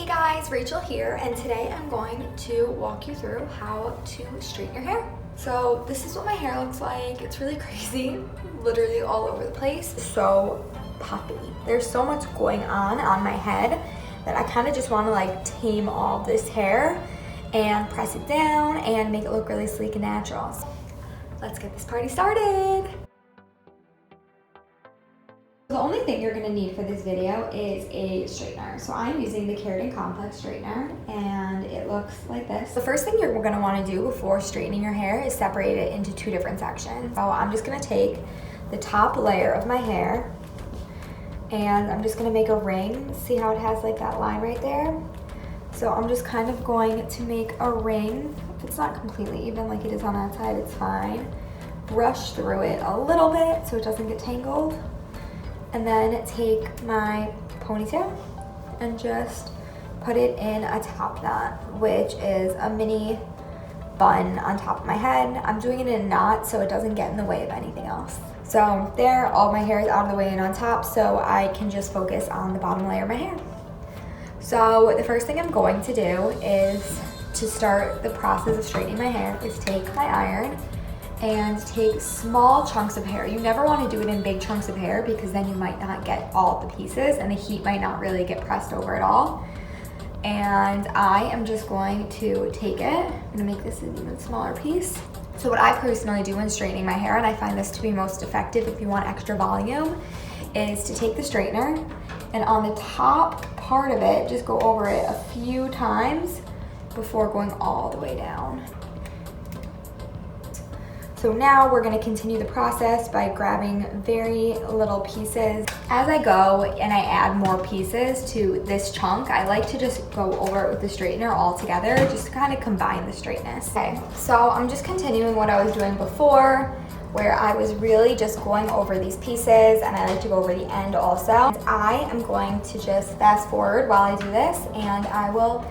Hey guys, Rachel here, and today I'm going to walk you through how to straighten your hair. So this is what my hair looks like. It's really crazy, literally all over the place. So puffy. There's so much going on my head that I kind of just want to like tame all this hair and press it down and make it look really sleek and natural. So let's get this party started. The only thing you're going to need for this video is a straightener. So I'm using the Keratin Complex straightener and it looks like this. The first thing you're going to want to do before straightening your hair is separate it into two different sections. So I'm just going to take the top layer of my hair and I'm just going to make a ring. See how it has like that line right there? So I'm just kind of going to make a ring. If it's not completely even like it is on that side, it's fine. Brush through it a little bit so it doesn't get tangled. And then take my ponytail and just put it in a top knot, which is a mini bun on top of my head. I'm doing it in a knot so it doesn't get in the way of anything else. So there, all my hair is out of the way and on top, so I can just focus on the bottom layer of my hair. So the first thing I'm going to do is to start the process of straightening my hair is take my iron and take small chunks of hair. You never want to do it in big chunks of hair because then you might not get all the pieces and the heat might not really get pressed over at all. And I am just going to take it. I'm gonna make this an even smaller piece. So what I personally do when straightening my hair, and I find this to be most effective if you want extra volume, is to take the straightener and on the top part of it, just go over it a few times before going all the way down. So now we're going to continue the process by grabbing very little pieces. As I go and I add more pieces to this chunk, I like to just go over it with the straightener all together, just to kind of combine the straightness. Okay, so I'm just continuing what I was doing before, where I was really just going over these pieces, and I like to go over the end also. I am going to just fast forward while I do this, and I will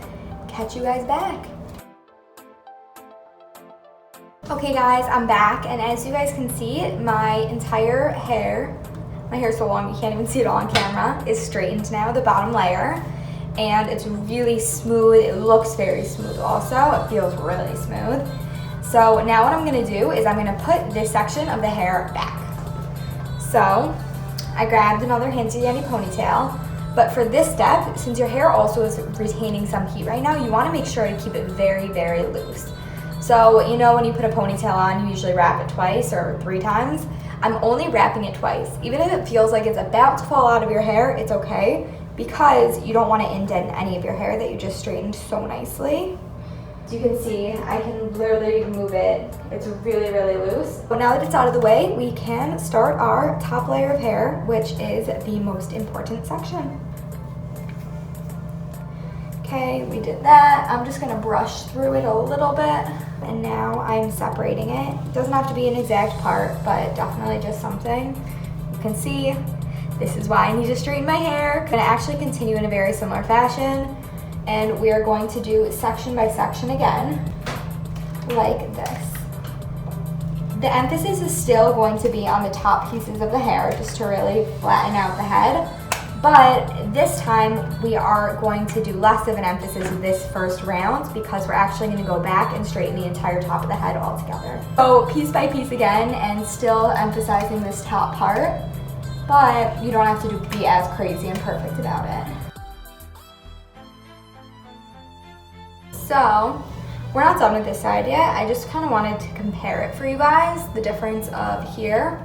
catch you guys back. Okay guys, I'm back, and as you guys can see, my entire hair, my hair's so long you can't even see it all on camera, is straightened now, the bottom layer, and it's really smooth. It looks very smooth also. It feels really smooth. So now what I'm gonna do is I'm gonna put this section of the hair back. So I grabbed another Handsy Dandy ponytail, but for this step, since your hair also is retaining some heat right now, you wanna make sure to keep it very, very loose. So, you know, when you put a ponytail on, you usually wrap it twice or 3 times. I'm only wrapping it twice. Even if it feels like it's about to fall out of your hair, it's okay, because you don't want to indent any of your hair that you just straightened so nicely. As you can see, I can literally move it. It's really, really loose. But now that it's out of the way, we can start our top layer of hair, which is the most important section. Okay, we did that. I'm just gonna brush through it a little bit. And now I'm separating it. It doesn't have to be an exact part, but definitely just something. You can see, this is why I need to straighten my hair. I'm gonna actually continue in a very similar fashion, and we are going to do section by section again, like this. The emphasis is still going to be on the top pieces of the hair, just to really flatten out the head. But this time we are going to do less of an emphasis this first round because we're actually going to go back and straighten the entire top of the head all together. So piece by piece again, and still emphasizing this top part, but you don't have to be as crazy and perfect about it. So we're not done with this side yet. I just kind of wanted to compare it for you guys, the difference of here,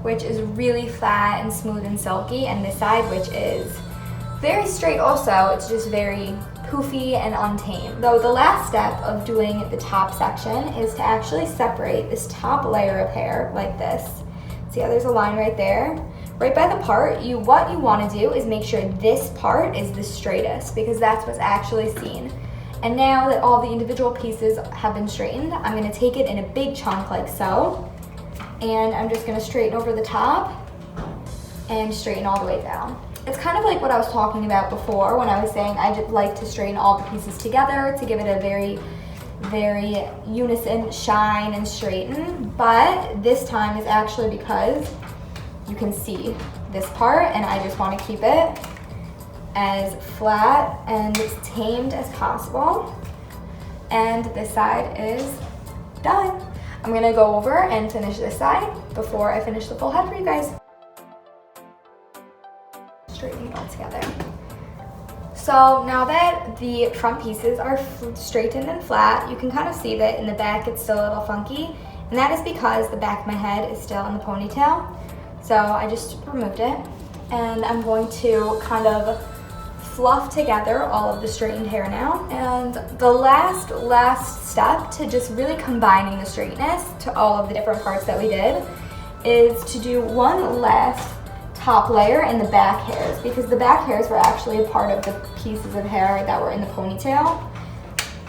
which is really flat and smooth and silky, and this side, which is very straight also. It's just very poofy and untamed. Though the last step of doing the top section is to actually separate this top layer of hair like this. See how there's a line right there? Right by the part, what you want to do is make sure this part is the straightest, because that's what's actually seen. And now that all the individual pieces have been straightened, I'm going to take it in a big chunk like so. And I'm just gonna straighten over the top and straighten all the way down. It's kind of like what I was talking about before when I was saying I just like to straighten all the pieces together to give it a very, very unison shine and straighten. But this time is actually because you can see this part, and I just want to keep it as flat and tamed as possible. And this side is done. I'm gonna go over and finish this side before I finish the full head for you guys. Straighten it all together. So now that the front pieces are straightened and flat, you can kind of see that in the back it's still a little funky, and that is because the back of my head is still in the ponytail. So I just removed it, and I'm going to kind of fluff together all of the straightened hair now. And the last step to just really combining the straightness to all of the different parts that we did is to do one last top layer in the back hairs, because the back hairs were actually a part of the pieces of hair that were in the ponytail,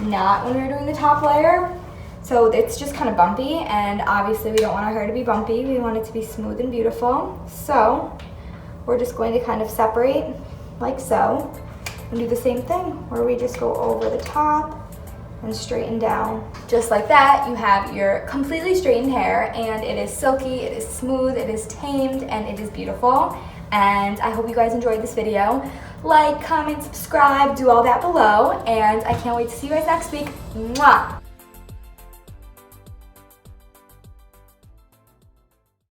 not when we were doing the top layer. So it's just kind of bumpy, and obviously we don't want our hair to be bumpy. We want it to be smooth and beautiful. So we're just going to kind of separate like so and do the same thing where we just go over the top and straighten down. Just like that, you have your completely straightened hair, and it is silky, it is smooth, it is tamed, and it is beautiful. And I hope you guys enjoyed this video. Like, comment, subscribe, do all that below, and I can't wait to see you guys next week. Mwah!